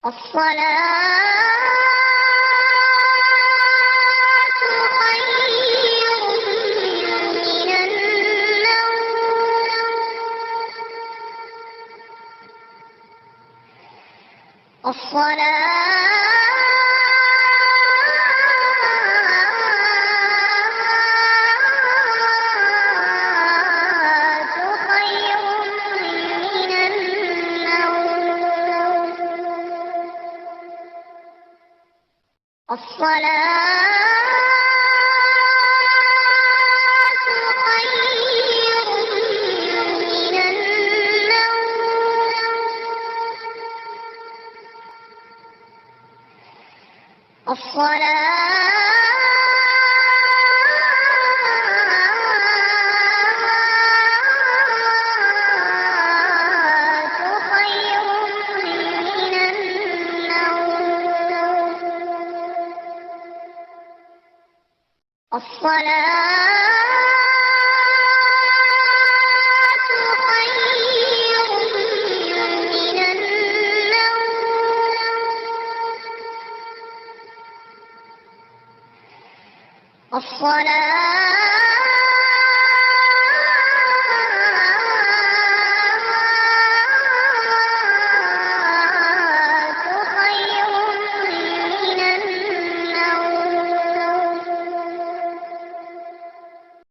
الصلاة خير من النوم. الصلاة خير من النوم. الصلاة خير من النوم. الصلاة خير من النوم. الصلاة خير من النوم. الصلاة